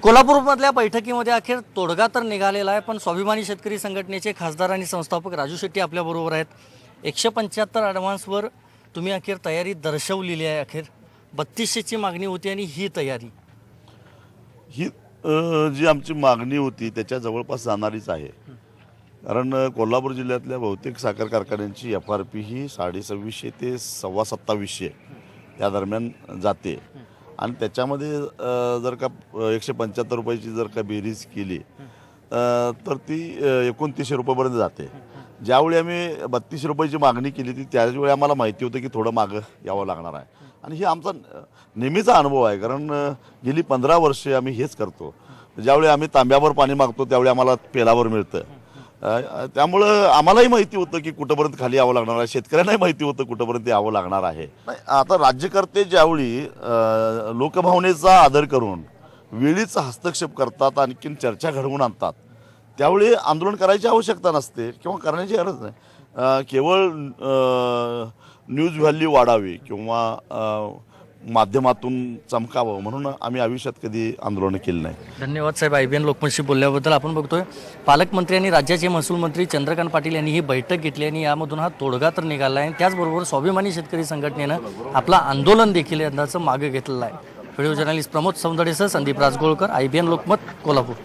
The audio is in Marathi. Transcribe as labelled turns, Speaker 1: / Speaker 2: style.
Speaker 1: कोल्हापूरमधल्या बैठकीमध्ये अखेर तोडगा तर निघालेला आहे, पण स्वाभिमानी शेतकरी संघटनेचे खासदार आणि संस्थापक राजू शेट्टी आपल्याबरोबर आहेत. 175 ॲडव्हान्सवर तुम्ही अखेर तयारी दर्शवलेली आहे. अखेर 3200ची मागणी होती आणि ही तयारी
Speaker 2: ही जी आमची मागणी होती त्याच्या जवळपास जाणारीच आहे. कारण कोल्हापूर जिल्ह्यातल्या बहुतेक साखर कारखान्यांची FRP ही 2650 ते 2750 या दरम्यान जाते आणि त्याच्यामध्ये जर का 175 रुपयाची जर का बेरीज केली तर ती 2900 रुपयापर्यंत जाते. ज्यावेळी आम्ही 3200 रुपयाची मागणी केली ती त्याचवेळी आम्हाला माहिती होतं की थोडं मागं यावं लागणार आहे आणि ही आमचा नेहमीचा अनुभव आहे. कारण गेली 15 वर्षे आम्ही हेच करतो. ज्यावेळी आम्ही तांब्यावर पाणी मागतो त्यावेळी आम्हाला पेलावर मिळतं. त्यामुळं आम्हालाही माहिती होतं की कुठंपर्यंत खाली यावं लागणार आहे, शेतकऱ्यांनाही माहिती होतं कुठंपर्यंत यावं लागणार आहे. आता राज्यकर्ते ज्यावेळी लोकभावनेचा आदर करून वेळीच हस्तक्षेप करतात, आणखीन चर्चा घडवून आणतात, त्यावेळी आंदोलन करायची आवश्यकता नसते किंवा करण्याची गरज नाही. केवळ न्यूज व्हॅल्यू वाढावी किंवा माध्यमातून चमकावं म्हणून आम्ही आयुष्यात कधी आंदोलन केलं नाही.
Speaker 1: धन्यवाद साहेब. IBN लोकमतशी बोलल्याबद्दल. आपण बघतोय पालकमंत्री आणि राज्याचे महसूल मंत्री चंद्रकांत पाटील यांनी ही बैठक घेतली आणि यामधून हा तोडगा तर निघाला आहे. त्याचबरोबर स्वाभिमानी शेतकरी संघटनेनं आपलं आंदोलन देखील यंदाचं मागे घेतलेलं आहे. व्हिडिओ जर्नलिस्ट प्रमोद सौंदडेसह संदीप राजगोळकर, IBN लोकमत, कोल्हापूर.